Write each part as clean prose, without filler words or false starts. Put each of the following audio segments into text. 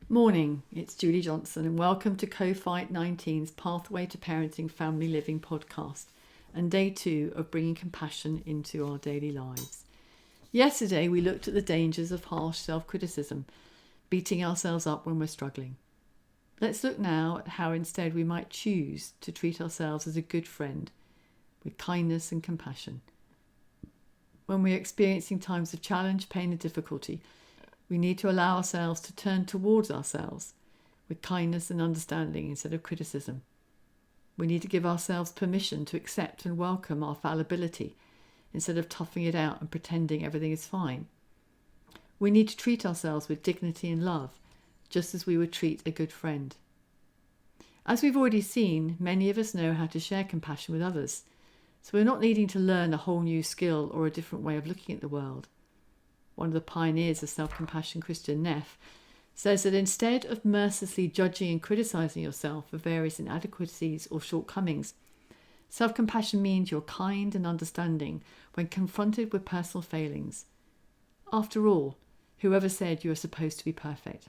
Morning, it's Julie Johnson and welcome to COFIGHT-19's Pathway to Parenting Family Living podcast and day 2 of bringing compassion into our daily lives. Yesterday we looked at the dangers of harsh self-criticism, beating ourselves up when we're struggling. Let's look now at how instead we might choose to treat ourselves as a good friend with kindness and compassion. When we're experiencing times of challenge, pain and difficulty, we need to allow ourselves to turn towards ourselves with kindness and understanding instead of criticism. We need to give ourselves permission to accept and welcome our fallibility instead of toughing it out and pretending everything is fine. We need to treat ourselves with dignity and love, just as we would treat a good friend. As we've already seen, many of us know how to share compassion with others, so we're not needing to learn a whole new skill or a different way of looking at the world. One of the pioneers of self-compassion, Christian Neff, says that instead of mercilessly judging and criticising yourself for various inadequacies or shortcomings, self-compassion means you're kind and understanding when confronted with personal failings. After all, whoever said you are supposed to be perfect?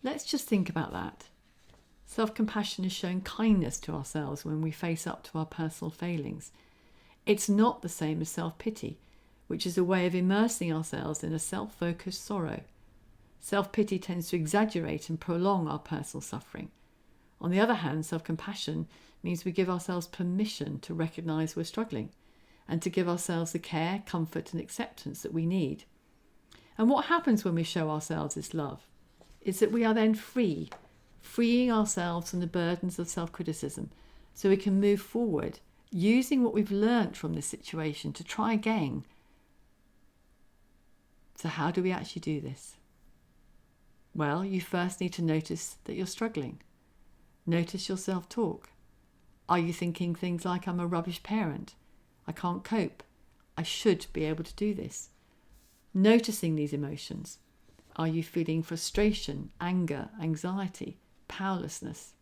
Let's just think about that. Self-compassion is showing kindness to ourselves when we face up to our personal failings. It's not the same as self-pity, which is a way of immersing ourselves in a self-focused sorrow. Self-pity tends to exaggerate and prolong our personal suffering. On the other hand, self-compassion means we give ourselves permission to recognise we're struggling and to give ourselves the care, comfort and acceptance that we need. And what happens when we show ourselves this love is that we are then freeing ourselves from the burdens of self-criticism so we can move forward using what we've learnt from this situation to try again. So how do we actually do this? Well, you first need to notice that you're struggling. Notice your self-talk. Are you thinking things like, I'm a rubbish parent, I can't cope, I should be able to do this? Noticing these emotions. Are you feeling frustration, anger, anxiety, powerlessness?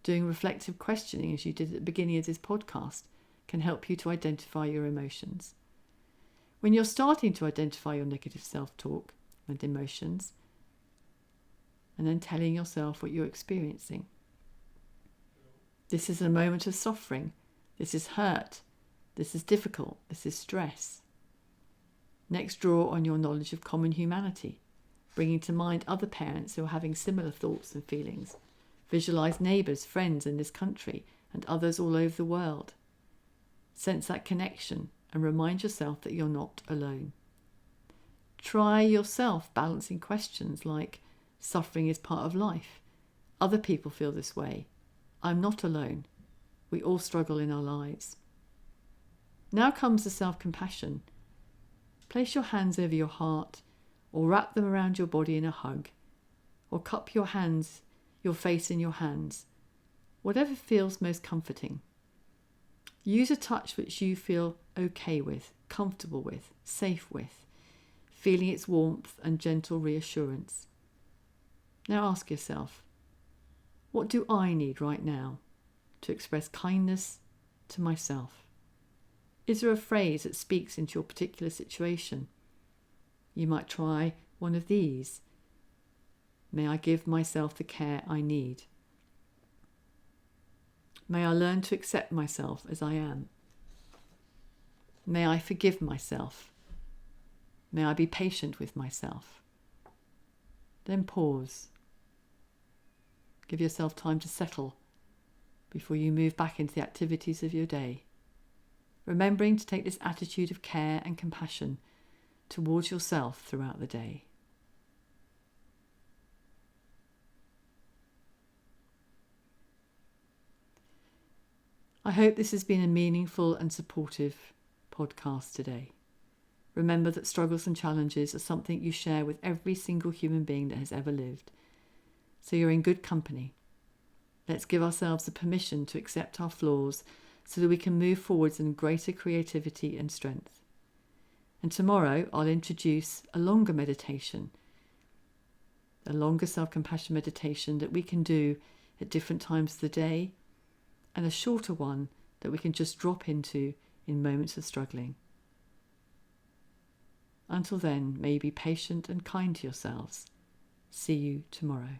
Doing reflective questioning, as you did at the beginning of this podcast, can help you to identify your emotions. When you're starting to identify your negative self-talk and emotions, and then telling yourself what you're experiencing. This is a moment of suffering. This is hurt. This is difficult. This is stress. Next, draw on your knowledge of common humanity, bringing to mind other parents who are having similar thoughts and feelings. Visualize neighbours, friends in this country, and others all over the world. Sense that connection and remind yourself that you're not alone. Try yourself balancing questions like, suffering is part of life. Other people feel this way. I'm not alone. We all struggle in our lives. Now comes the self-compassion. Place your hands over your heart or wrap them around your body in a hug or cup your face in your hands, whatever feels most comforting. Use a touch which you feel okay with, comfortable with, safe with, feeling its warmth and gentle reassurance. Now ask yourself, what do I need right now to express kindness to myself? Is there a phrase that speaks into your particular situation? You might try one of these. May I give myself the care I need? May I learn to accept myself as I am? May I forgive myself? May I be patient with myself? Then pause. Give yourself time to settle before you move back into the activities of your day, remembering to take this attitude of care and compassion towards yourself throughout the day. I hope this has been a meaningful and supportive podcast today. Remember that struggles and challenges are something you share with every single human being that has ever lived. So you're in good company. Let's give ourselves the permission to accept our flaws so that we can move forwards in greater creativity and strength. And tomorrow I'll introduce a longer meditation, a longer self-compassion meditation that we can do at different times of the day, and a shorter one that we can just drop into in moments of struggling. Until then, may you be patient and kind to yourselves. See you tomorrow.